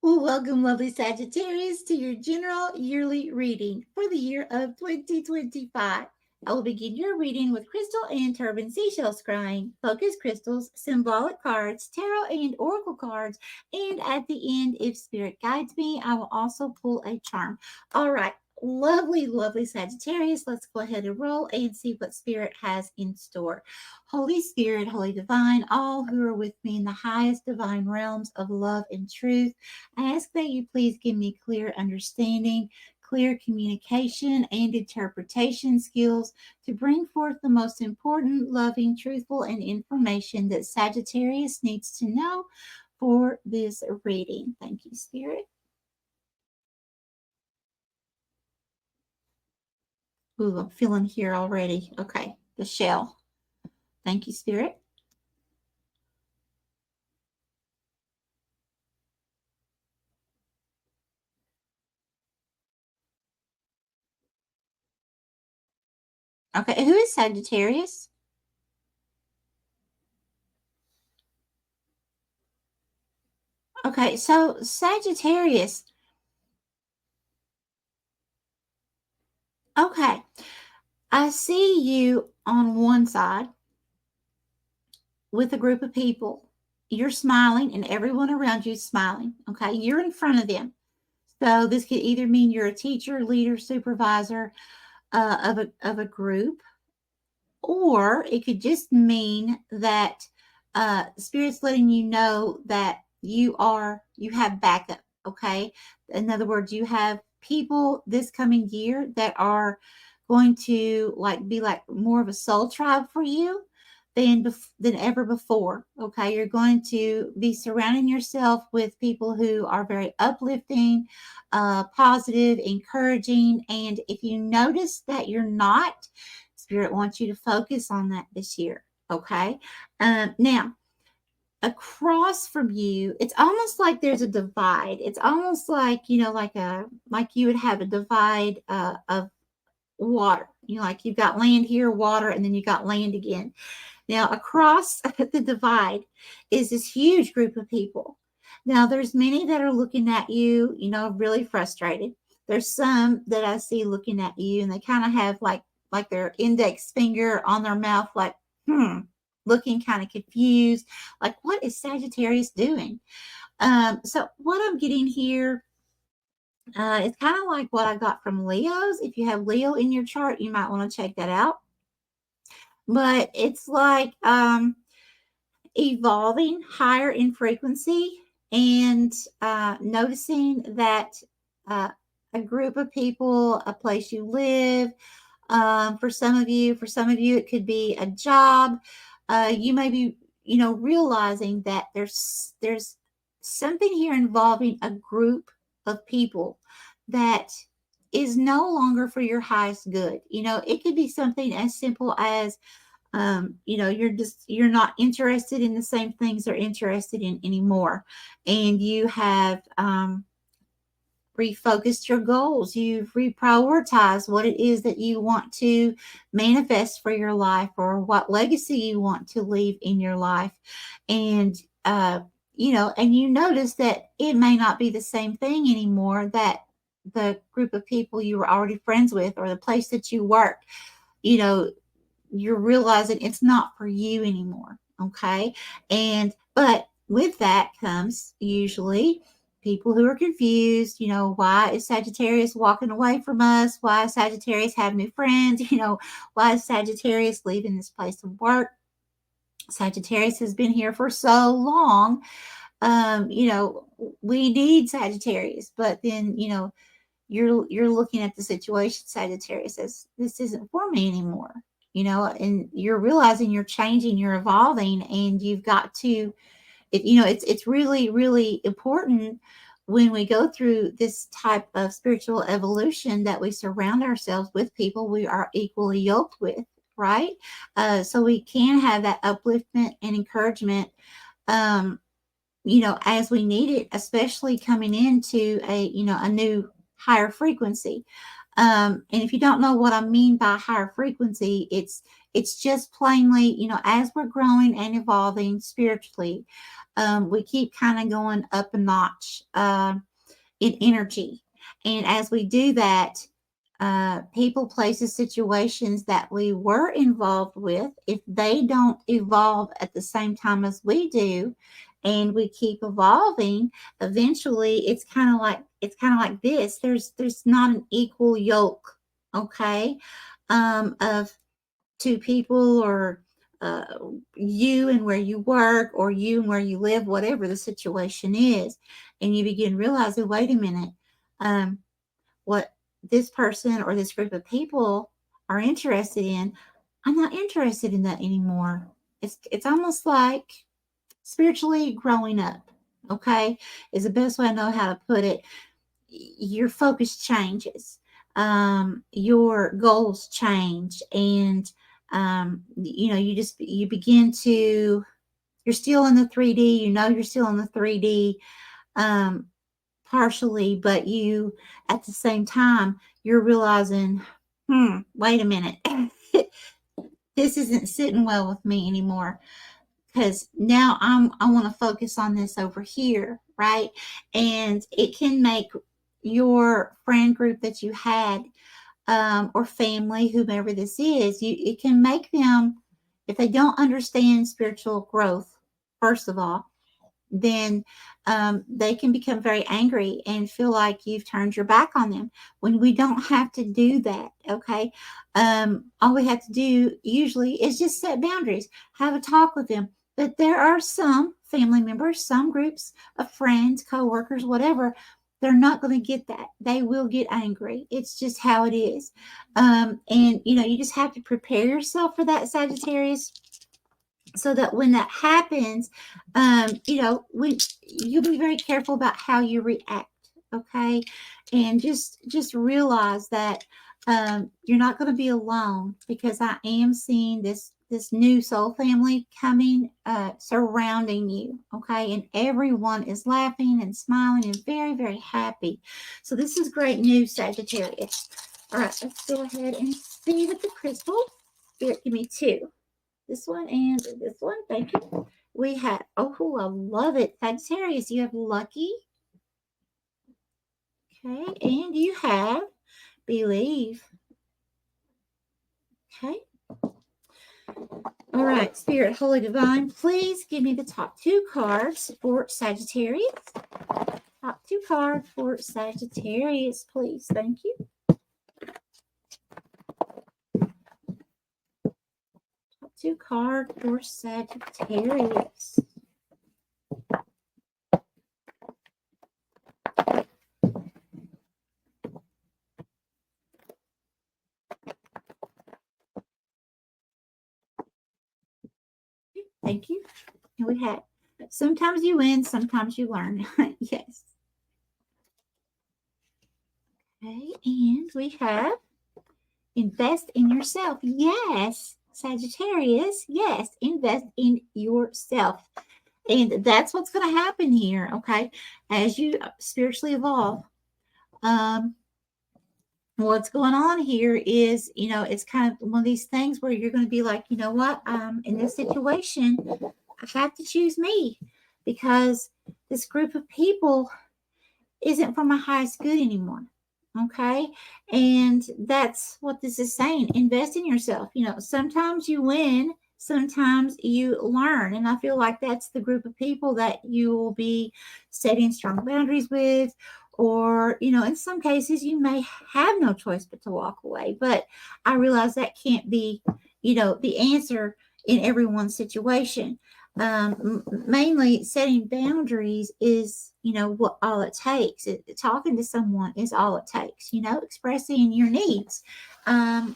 Well, welcome, lovely Sagittarius, to your general yearly reading for the year of 2025. I will begin your reading with crystal and turban seashell scrying, focus crystals, symbolic cards, tarot and oracle cards, and at the end, if spirit guides me, I will also pull a charm. All right, lovely, lovely Sagittarius, let's go ahead and roll and see what spirit has in store. Holy Spirit, Holy Divine, all who are with me in the highest divine realms of love and truth, I ask that you please give me clear understanding, clear communication, and interpretation skills to bring forth the most important, loving, truthful, and information that Sagittarius needs to know for this reading. Thank you, Spirit. Ooh, I'm feeling here already. Okay, the shell. Thank you, Spirit. Okay, who is Sagittarius? Okay, so Sagittarius. Okay, I see you on one side with a group of people. You're smiling and everyone around you is smiling. Okay, you're in front of them. So this could either mean you're a teacher, leader, supervisor of a group, or it could just mean that spirit's letting you know that you have backup. Okay, in other words, you have people this coming year that are going to be like more of a soul tribe for you than ever before. Okay, you're going to be surrounding yourself with people who are very uplifting, positive, encouraging, and if you notice that you're not, Spirit wants you to focus on that this year. Okay. Now, across from you, it's almost like there's a divide. It's almost like, like you would have a divide of water. Like you've got land here, water, and then you got land again. Now, across the divide is this huge group of people. Now, there's many that are looking at you, really frustrated. There's some that I see looking at you, and they kind of have like their index finger on their mouth, like, looking kind of confused. Like, what is Sagittarius doing? So, what I'm getting here, it's kind of like what I got from Leo's. If you have Leo in your chart, you might want to check that out. But it's like evolving higher in frequency and noticing that uh, a group of people, a place you live, for some of you, it could be a job. You may be, realizing that there's something here involving a group of people that is no longer for your highest good. It could be something as simple as you're not interested in the same things they're interested in anymore, and you have refocused your goals. You've reprioritized what it is that you want to manifest for your life, or what legacy you want to leave in your life. And, and you notice that it may not be the same thing anymore, that the group of people you were already friends with, or the place that you work, you're realizing it's not for you anymore. Okay. But with that comes usually people who are confused. Why is Sagittarius walking away from us? Why is Sagittarius having new friends? Why is Sagittarius leaving this place of work? Sagittarius has been here for so long. We need Sagittarius, but then, you're looking at the situation, Sagittarius, says, this isn't for me anymore. And you're realizing you're changing, you're evolving, and you've got to, it's really, really important when we go through this type of spiritual evolution that we surround ourselves with people we are equally yoked with, right? So we can have that upliftment and encouragement, as we need it, especially coming into a new higher frequency. And if you don't know what I mean by higher frequency, it's just plainly, as we're growing and evolving spiritually, we keep kind of going up a notch in energy. And as we do that, people, places, situations that we were involved with, if they don't evolve at the same time as we do, and we keep evolving, eventually it's kind of like this. There's not an equal yoke, okay, of two people, or uh, you and where you work, or you and where you live, whatever the situation is, and you begin realizing, wait a minute, um, what this person or this group of people are interested in, I'm not interested in that anymore. It's almost like spiritually growing up, okay, is the best way I know how to put it. Your focus changes, your goals change, and you begin to, you're still in the 3D, you're still in the 3D, um, partially, but you, at the same time, you're realizing, wait a minute, this isn't sitting well with me anymore, because now I want to focus on this over here, right? And it can make your friend group that you had, or family, whomever this is, it can make them, if they don't understand spiritual growth, first of all, then they can become very angry and feel like you've turned your back on them, when we don't have to do that, okay? All we have to do usually is just set boundaries, have a talk with them. But there are some family members, some groups of friends, co-workers, whatever, they're not going to get that. They will get angry. It's just how it is. And you just have to prepare yourself for that, Sagittarius, so that when that happens, when you'll be very careful about how you react, okay? And just realize that you're not going to be alone, because I am seeing this new soul family coming, surrounding you, okay? And everyone is laughing and smiling and very, very happy. So this is great news, Sagittarius. All right, let's go ahead and see with the crystal. Spirit, give me two. This one and this one. Thank you. We have, oh, I love it. Sagittarius, you have lucky. Okay. And you have believe. Okay. All right. Spirit, Holy Divine, please give me the top two cards for Sagittarius. Top two cards for Sagittarius, please. Thank you. Top two cards for Sagittarius. Thank you. And we have, sometimes you win, sometimes you learn. Yes. Okay, and we have invest in yourself. Yes, Sagittarius. Yes, invest in yourself. And that's what's going to happen here, okay? As you spiritually evolve. What's going on here is, it's kind of one of these things where you're going to be like, you know what? In this situation, I have to choose me, because this group of people isn't for my highest good anymore. Okay. And that's what this is saying. Invest in yourself. Sometimes you win, sometimes you learn. And I feel like that's the group of people that you will be setting strong boundaries with. Or, in some cases, you may have no choice but to walk away. But I realize that can't be, the answer in everyone's situation. Mainly setting boundaries is, what all it takes. Talking to someone is all it takes, expressing your needs. But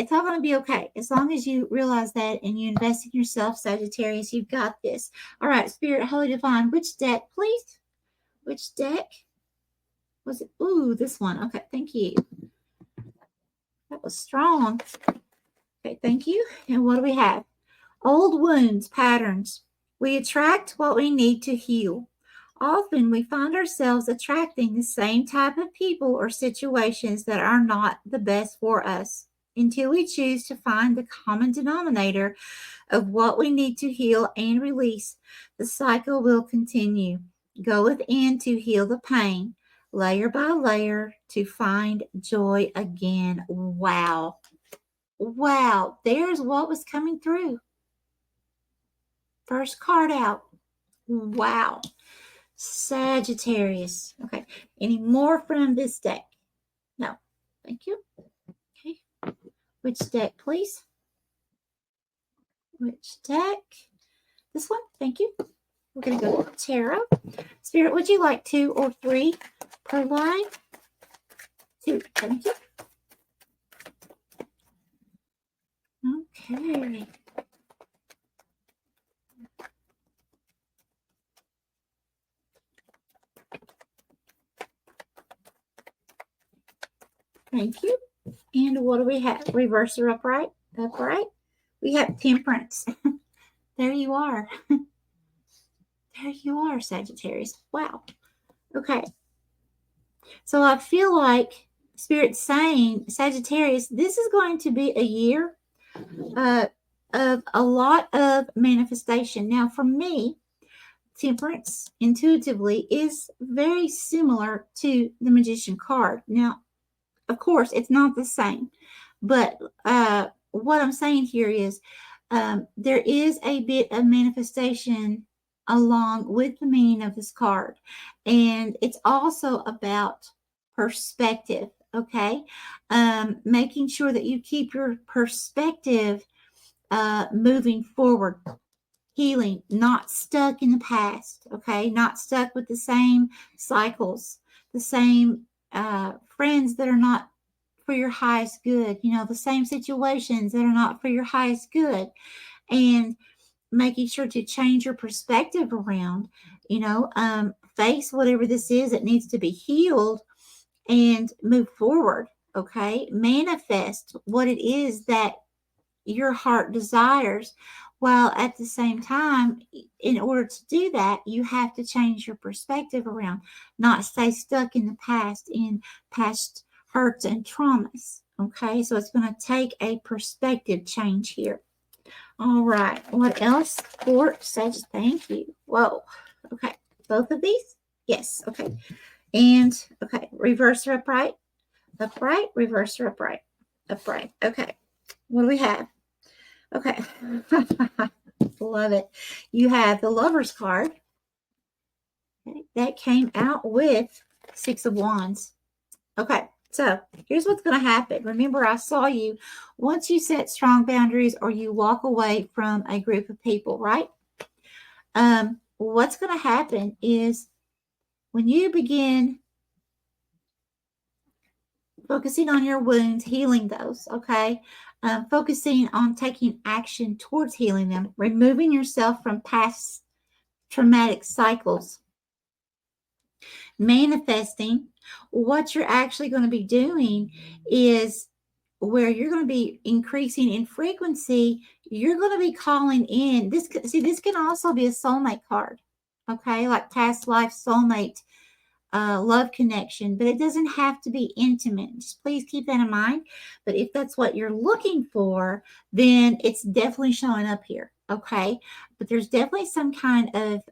it's all going to be okay. As long as you realize that and you invest in yourself, Sagittarius, you've got this. All right, Spirit, Holy Divine, which deck, please? Which deck was it? Ooh, this one. Okay, thank you. That was strong. Okay, thank you. And what do we have? Old wounds, patterns. We attract what we need to heal. Often we find ourselves attracting the same type of people or situations that are not the best for us. Until we choose to find the common denominator of what we need to heal and release, the cycle will continue. Go within to heal the pain, layer by layer, to find joy again. Wow. Wow. There's what was coming through. First card out. Wow. Sagittarius. Okay. Any more from this deck? No. Thank you. Okay. Which deck, please? Which deck? This one. Thank you. We're going to go to tarot. Spirit, would you like 2 or 3 per line? 2. Thank you. Okay. Thank you. And what do we have? Reverse or upright? Upright. We have Temperance. There you are. There you are, Sagittarius. Wow. Okay. So I feel like Spirit's saying, Sagittarius, this is going to be a year of a lot of manifestation. Now, for me, Temperance intuitively is very similar to the Magician card. Now, of course, it's not the same, but what I'm saying here is there is a bit of manifestation along with the meaning of this card, and it's also about perspective. Okay, making sure that you keep your perspective moving forward, healing, not stuck in the past. Okay, not stuck with the same cycles, the same friends that are not for your highest good, the same situations that are not for your highest good, and making sure to change your perspective around, face whatever this is that needs to be healed and move forward. Okay, manifest what it is that your heart desires, while at the same time, in order to do that, you have to change your perspective around, not stay stuck in the past, in past hurts and traumas. Okay, so it's going to take a perspective change here. All right, what else for Sagittarius? Thank you. Whoa. Okay, both of these? Yes, okay. And, okay, reverse or upright? Upright, reverse or upright? Upright. Okay, what do we have? Okay. Love it. You have the Lover's card. Okay. That came out with 6 of Wands. Okay. So here's what's going to happen. Remember, I saw you once you set strong boundaries or you walk away from a group of people, right? What's going to happen is when you begin focusing on your wounds, healing those, okay? Focusing on taking action towards healing them, removing yourself from past traumatic cycles, manifesting. What you're actually going to be doing is where you're going to be increasing in frequency. You're going to be calling in this. See, this can also be a soulmate card, okay? Like past life soulmate. Love connection, but it doesn't have to be intimate. Just please keep that in mind. But if that's what you're looking for, then it's definitely showing up here. Okay. But there's definitely some kind of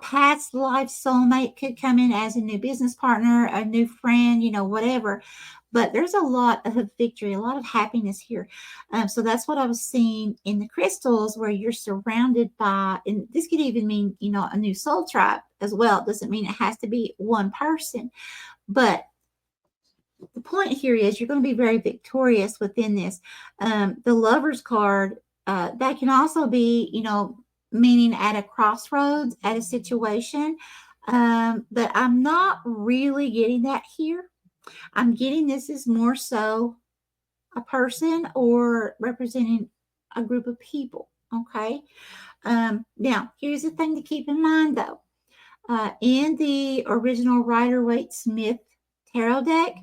past life soulmate could come in as a new business partner, a new friend, whatever. But there's a lot of victory, a lot of happiness here. So that's what I was seeing in the crystals, where you're surrounded by, and this could even mean, a new soul tribe as well. It doesn't mean it has to be one person. But the point here is you're going to be very victorious within this. The Lover's card, that can also be, meaning at a crossroads, at a situation. But I'm not really getting that here. I'm getting this is more so a person or representing a group of people. Okay. Now, here's the thing to keep in mind, though. In the original Rider-Waite-Smith tarot deck,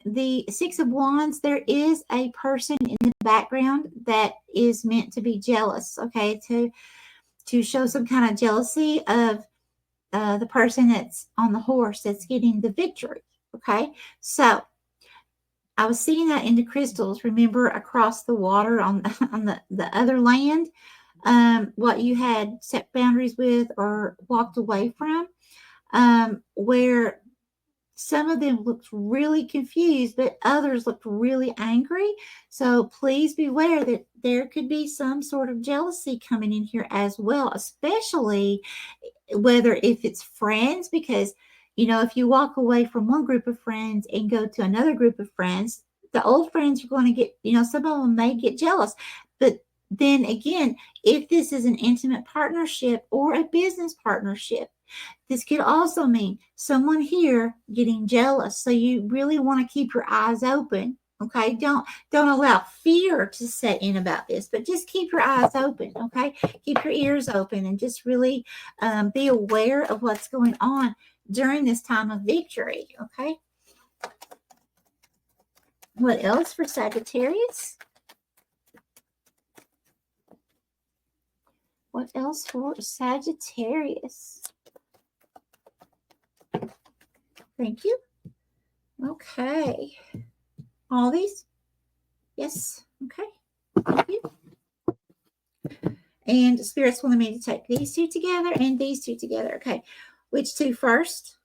the 6 of Wands, there is a person in the background that is meant to be jealous. Okay. to show some kind of jealousy of the person that's on the horse that's getting the victory. Okay, so I was seeing that in the crystals. Remember, across the water on the other land, what you had set boundaries with or walked away from, where some of them looked really confused, but others looked really angry. So please beware that there could be some sort of jealousy coming in here as well, especially whether if it's friends, because if you walk away from one group of friends and go to another group of friends, the old friends are going to get, some of them may get jealous. But then again, if this is an intimate partnership or a business partnership, this could also mean someone here getting jealous. So you really want to keep your eyes open. Okay, don't allow fear to set in about this, but just keep your eyes open. Okay, keep your ears open and just really be aware of what's going on during this time of victory. Okay, what else for Sagittarius? What else for Sagittarius? Thank you. Okay. All these? Yes. Okay. Thank you. And Spirit's wanted me to take these two together and these two together. Okay. Which two first?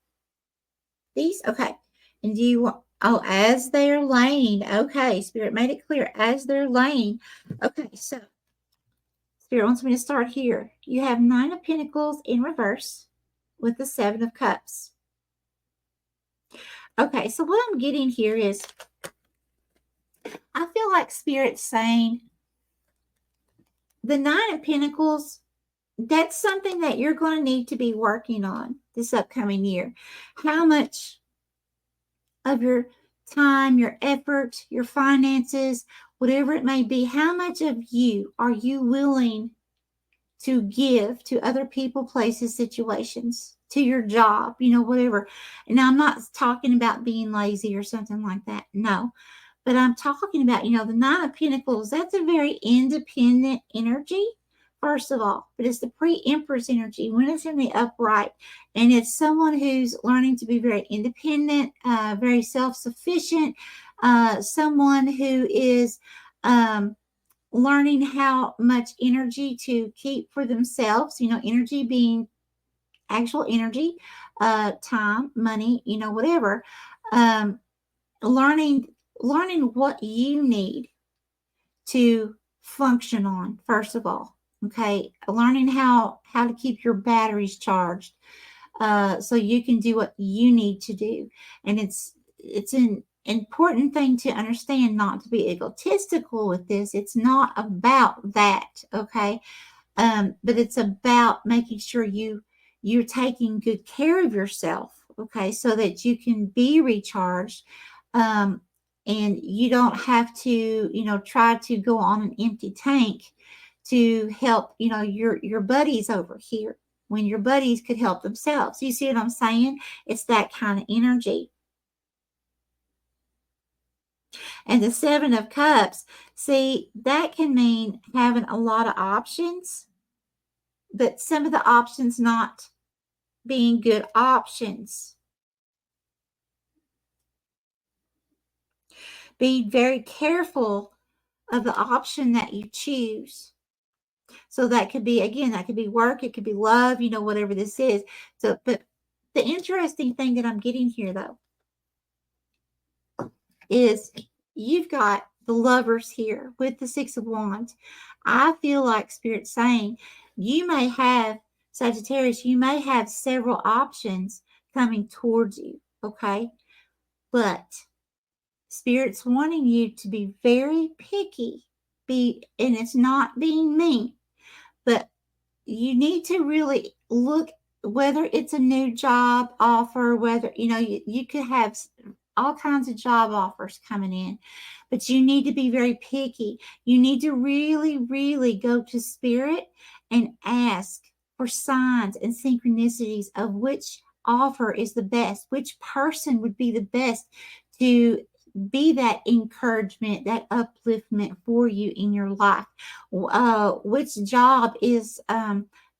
These? Okay. And do you want, as they're laying. Okay. Spirit made it clear as they're laying. Okay. So Spirit wants me to start here. You have 9 of Pentacles in reverse with the 7 of Cups. Okay. So what I'm getting here is, I feel like Spirit's saying the 9 of Pentacles, that's something that you're going to need to be working on this upcoming year. How much of your time, your effort, your finances, whatever it may be, how much of you are you willing to give to other people, places, situations, to your job, whatever. And I'm not talking about being lazy or something like that. No. But I'm talking about, the 9 of Pentacles, that's a very independent energy, first of all. But it's the pre-Empress energy when it's in the upright. And it's someone who's learning to be very independent, very self-sufficient, someone who is learning how much energy to keep for themselves, energy being actual energy, time, money, whatever. Learning what you need to function on, first of all. Okay, learning how to keep your batteries charged, so you can do what you need to do. And it's an important thing to understand, not to be egotistical with this. It's not about that, okay, but it's about making sure you're taking good care of yourself, okay, so that you can be recharged. And you don't have to, try to go on an empty tank to help, your buddies over here when your buddies could help themselves. You see what I'm saying? It's that kind of energy. And the 7 of Cups, see, that can mean having a lot of options, but some of the options not being good options. Be very careful of the option that you choose. So that could be, again, that could be work, it could be love, whatever this is. So, but the interesting thing that I'm getting here, though, is you've got the Lovers here with the 6 of Wands. I feel like Spirit's saying you may have, Sagittarius, you may have several options coming towards you, okay? But Spirit's wanting you to be very picky, and it's not being mean, but you need to really look, whether it's a new job offer, whether, you could have all kinds of job offers coming in, but you need to be very picky. You need to really, really go to Spirit and ask for signs and synchronicities of which offer is the best, which person would be the best to be that encouragement, that upliftment for you in your life. Which job is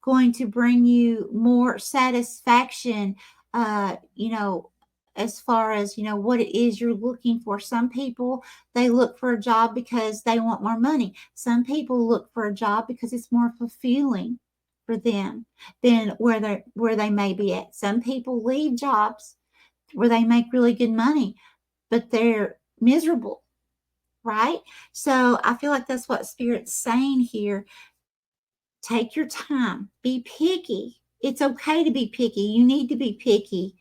going to bring you more satisfaction, as far as, what it is you're looking for. Some people, they look for a job because they want more money. Some people look for a job because it's more fulfilling for them than where they may be at. Some people leave jobs where they make really good money, but they're miserable, right? So I feel like that's what Spirit's saying here. Take your time. Be picky. It's okay to be picky. You need to be picky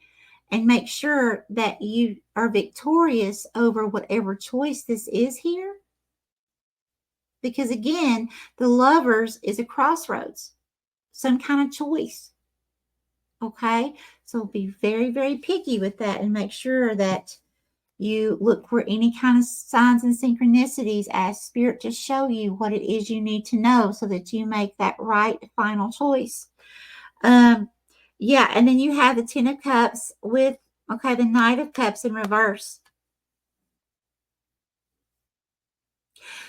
and make sure that you are victorious over whatever choice this is here. Because again, the Lovers is a crossroads, some kind of choice. Okay? So be very, very picky with that and make sure that you look for any kind of signs and synchronicities, ask Spirit to show you what it is you need to know so that you make that right final choice. Yeah, and then you have the Ten of Cups with, the Knight of Cups in reverse.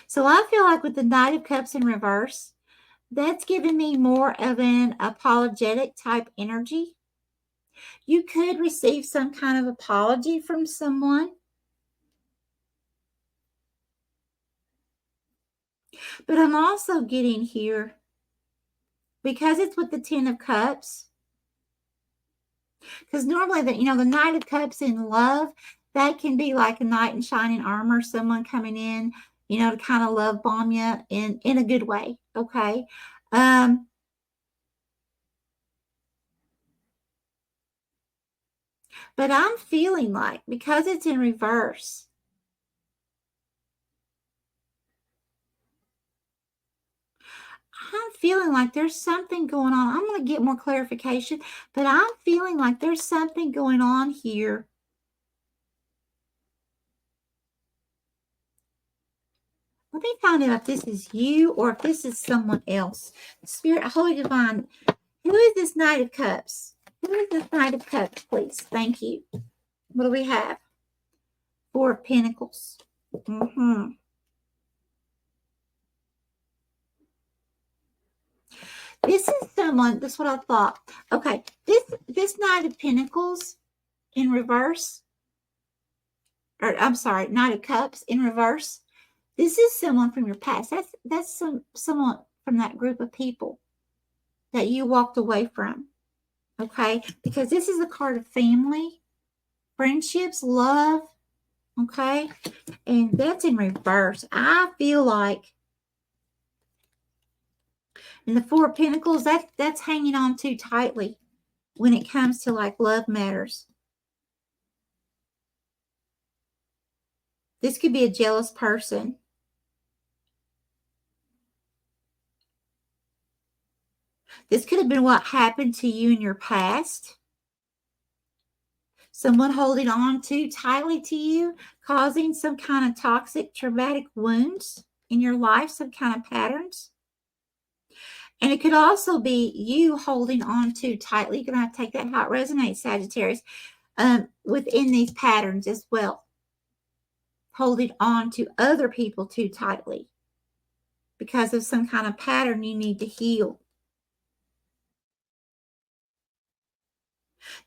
So I feel like with the Knight of Cups in reverse, that's giving me more of an apologetic type energy. You could receive some kind of apology from someone. But I'm also getting here, because it's with the Ten of Cups, because normally the Knight of Cups in love, that can be like a knight in shining armor, someone coming in, to kind of love bomb you in a good way. Okay. But I'm feeling like, because it's in reverse, I'm feeling like there's something going on. I'm going to get more clarification, but I'm feeling like there's something going on here. Let me find out if this is you or if this is someone else. Spirit, Holy Divine, who is this Knight of Cups? Who is this Knight of Cups, please? Thank you. What do we have? Four of Pentacles. This is someone, that's what I thought. Okay, this Knight of Pentacles in reverse, or I'm sorry, Knight of Cups in reverse. This is someone from your past. That's someone from that group of people that you walked away from. Okay, because this is a card of family, friendships, love. Okay, and that's in reverse. I feel like in the Four of Pentacles, that's hanging on too tightly when it comes to like love matters. This could be a jealous person. This could have been what happened to you in your past. Someone holding on too tightly to you, causing some kind of toxic, traumatic wounds in your life, some kind of patterns. And it could also be you holding on too tightly. You're going to have to take that how it resonates, Sagittarius, within these patterns as well. Holding on to other people too tightly because of some kind of pattern you need to heal.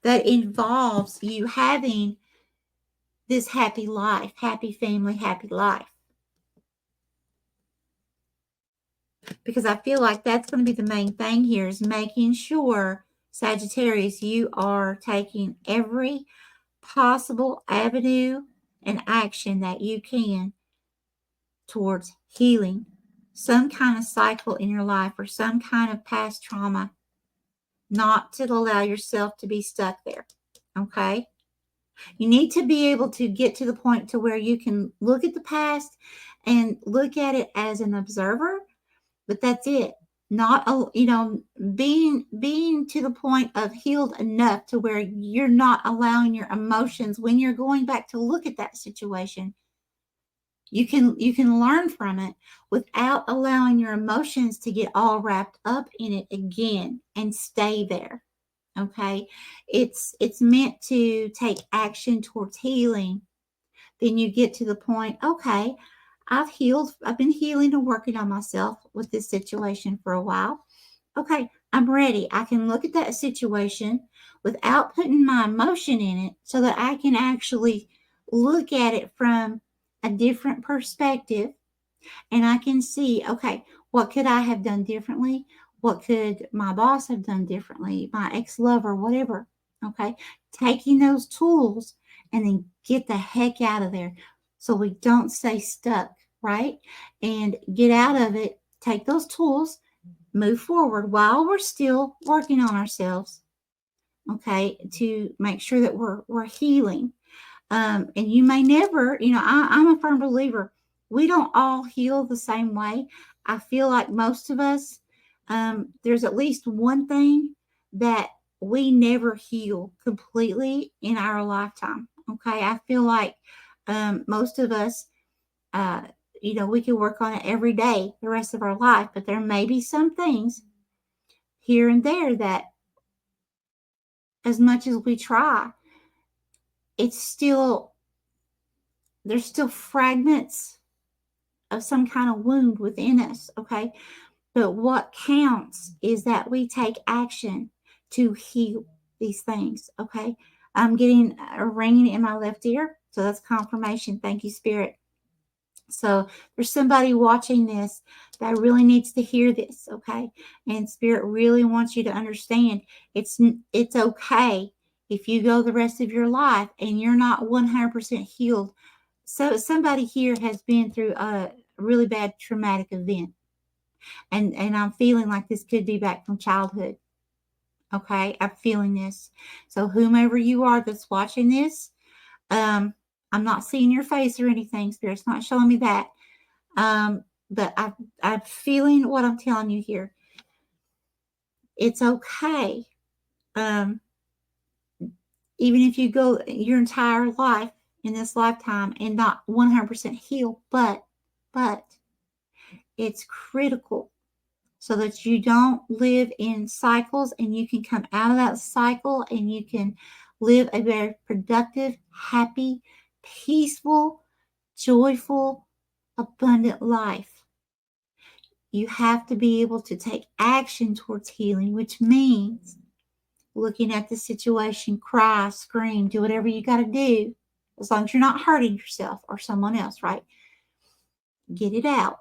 That involves you having this happy life, happy family, happy life. Because I feel like that's going to be the main thing here, is making sure, Sagittarius, you are taking every possible avenue and action that you can towards healing some kind of cycle in your life or some kind of past trauma, not to allow yourself to be stuck there. Okay? You need to be able to get to the point to where you can look at the past and look at it as an observer, but that's it. Not, being to the point of healed enough to where you're not allowing your emotions, when you're going back to look at that situation, you can learn from it without allowing your emotions to get all wrapped up in it again and stay there. Okay, it's meant to take action towards healing. Then you get to the point, okay, I've been healing and working on myself with this situation for a while. Okay, I'm ready. I can look at that situation without putting my emotion in it so that I can actually look at it from a different perspective, and I can see, okay, what could I have done differently? What could my boss have done differently? My ex-lover, whatever. Okay. Taking those tools and then get the heck out of there so we don't stay stuck, right? And get out of it. Take those tools, move forward while we're still working on ourselves, okay, to make sure that we're healing. And you may never, I'm a firm believer. We don't all heal the same way. I feel like most of us, there's at least one thing that we never heal completely in our lifetime. Okay. I feel like most of us, uh, we can work on it every day the rest of our life, but there may be some things here and there that, as much as we try, it's still, there's still fragments of some kind of wound within us, okay? But what counts is that we take action to heal these things, okay? I'm getting a ringing in my left ear, so that's confirmation. Thank you, Spirit. So there's somebody watching this that really needs to hear this, okay? And Spirit really wants you to understand it's okay if you go the rest of your life and you're not 100% healed. So somebody here has been through a really bad traumatic event, and I'm feeling like this could be back from childhood. Okay, I'm feeling this. So whomever you are that's watching this, I'm not seeing your face or anything. Spirit's not showing me that. But I'm feeling what I'm telling you here. It's okay. Even if you go your entire life in this lifetime and not 100% heal, but it's critical so that you don't live in cycles, and you can come out of that cycle and you can live a very productive, happy, peaceful, joyful, abundant life. You have to be able to take action towards healing, which means looking at the situation, cry, scream, do whatever you got to do, as long as you're not hurting yourself or someone else, right? Get it out.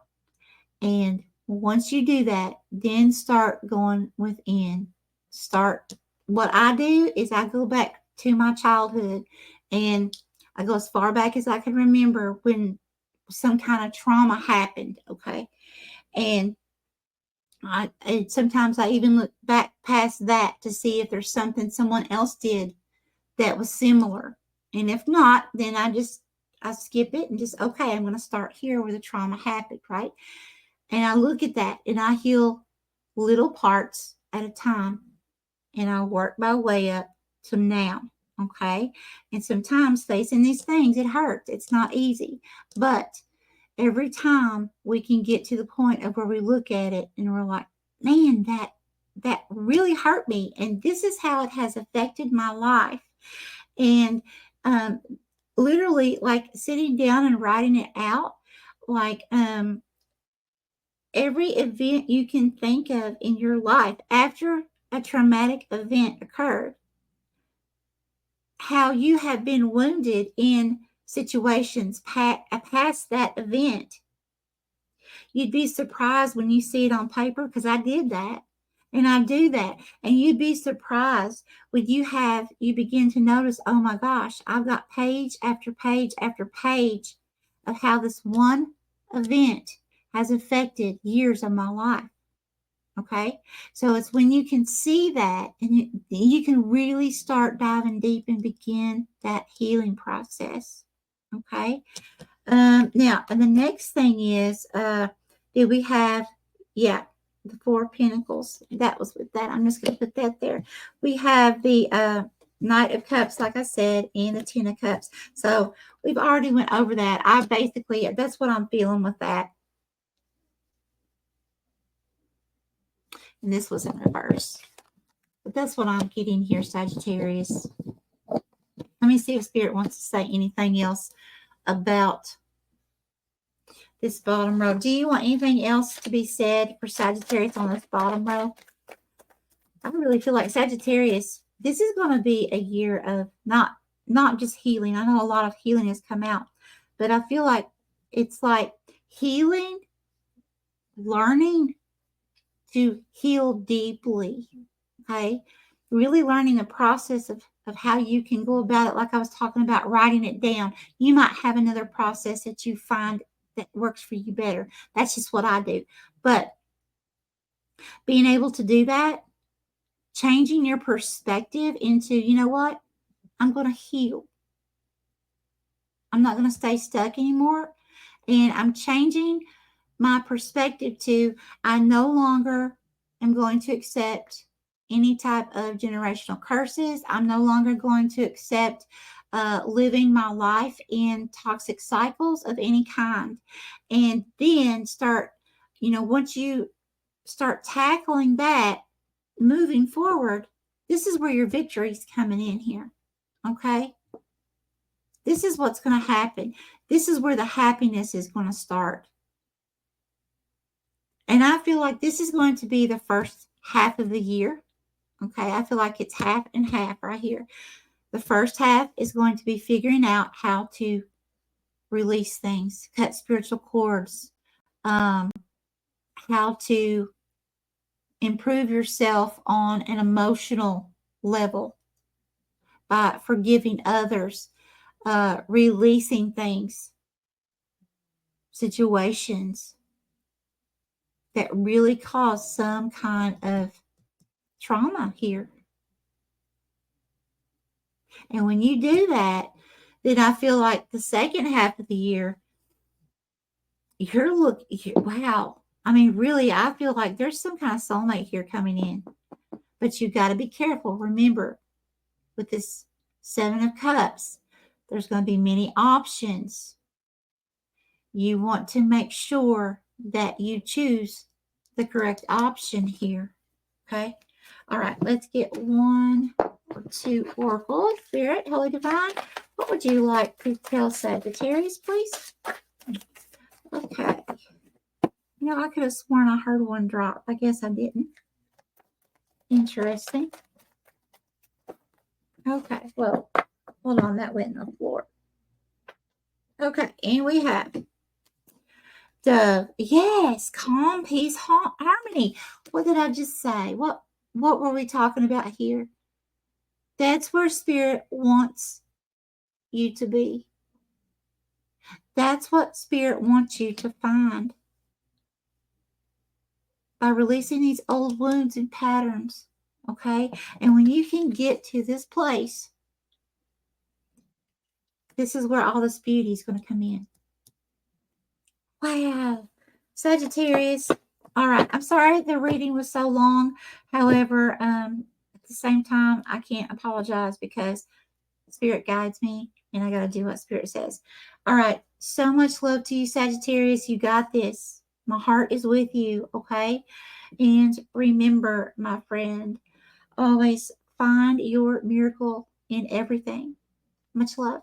And once you do that, then start going within. What I do is I go back to my childhood, and I go as far back as I can remember when some kind of trauma happened, okay? And sometimes I even look back past that to see if there's something someone else did that was similar. And if not, then I skip it and just, okay, I'm going to start here where the trauma happened, right? And I look at that and I heal little parts at a time, and I work my way up to now. Okay. And sometimes facing these things, it hurts. It's not easy. But every time we can get to the point of where we look at it and we're like, man, that really hurt me. And this is how it has affected my life. And literally, like sitting down and writing it out, like every event you can think of in your life after a traumatic event occurred, how you have been wounded in situations past that event. You'd be surprised when you see it on paper, because I did that. And I do that. And you'd be surprised when you begin to notice, oh my gosh, I've got page after page after page of how this one event has affected years of my life. Okay. So it's when you can see that, and you can really start diving deep and begin that healing process. Okay. Now, and the next thing is, did we have, the Four of Pentacles. That was with that. I'm just going to put that there. We have the Knight of Cups, like I said, and the Ten of Cups. So we've already went over that. That's what I'm feeling with that. And this was in reverse. But that's what I'm getting here, Sagittarius. Let me see if Spirit wants to say anything else about this bottom row. Do you want anything else to be said for Sagittarius on this bottom row? I really feel like Sagittarius, this is going to be a year of not just healing. I know a lot of healing has come out, but I feel like it's like healing, learning to heal deeply. Okay. Really learning the process of how you can go about it. Like I was talking about writing it down. You might have another process that you find that works for you better. That's just what I do. But being able to do that, changing your perspective into, you know what? I'm going to heal. I'm not going to stay stuck anymore. And I'm changing my perspective to I no longer am going to accept any type of generational curses. I'm no longer going to accept living my life in toxic cycles of any kind. And then start, once you start tackling that, moving forward, this is where your victory's coming in here. Okay? This is what's going to happen. This is where the happiness is going to start. And I feel like this is going to be the first half of the year. Okay, I feel like it's half and half right here. The first half is going to be figuring out how to release things, cut spiritual cords, how to improve yourself on an emotional level by forgiving others, releasing things, situations that really cause some kind of trauma here. And when you do that, then I feel like the second half of the year, wow. I mean, really, I feel like there's some kind of soulmate here coming in. But you got to be careful. Remember, with this Seven of Cups, there's going to be many options. You want to make sure that you choose the correct option here. Okay? All right, let's get one or two Oracle. Spirit, Holy Divine, what would you like to tell Sagittarius, please? Okay. I could have sworn I heard one drop. I guess I didn't. Interesting. Okay, well, hold on. That went on the floor. Okay, and we have Dove. Yes, calm, peace, harmony. What did I just say? What were we talking about here? That's where Spirit wants you to be. That's what Spirit wants you to find. By releasing these old wounds and patterns. Okay? And when you can get to this place, this is where all this beauty is going to come in. Wow. Sagittarius. All right. I'm sorry the reading was so long. However, at the same time, I can't apologize because Spirit guides me and I got to do what Spirit says. All right. So much love to you, Sagittarius. You got this. My heart is with you. Okay. And remember, my friend, always find your miracle in everything. Much love.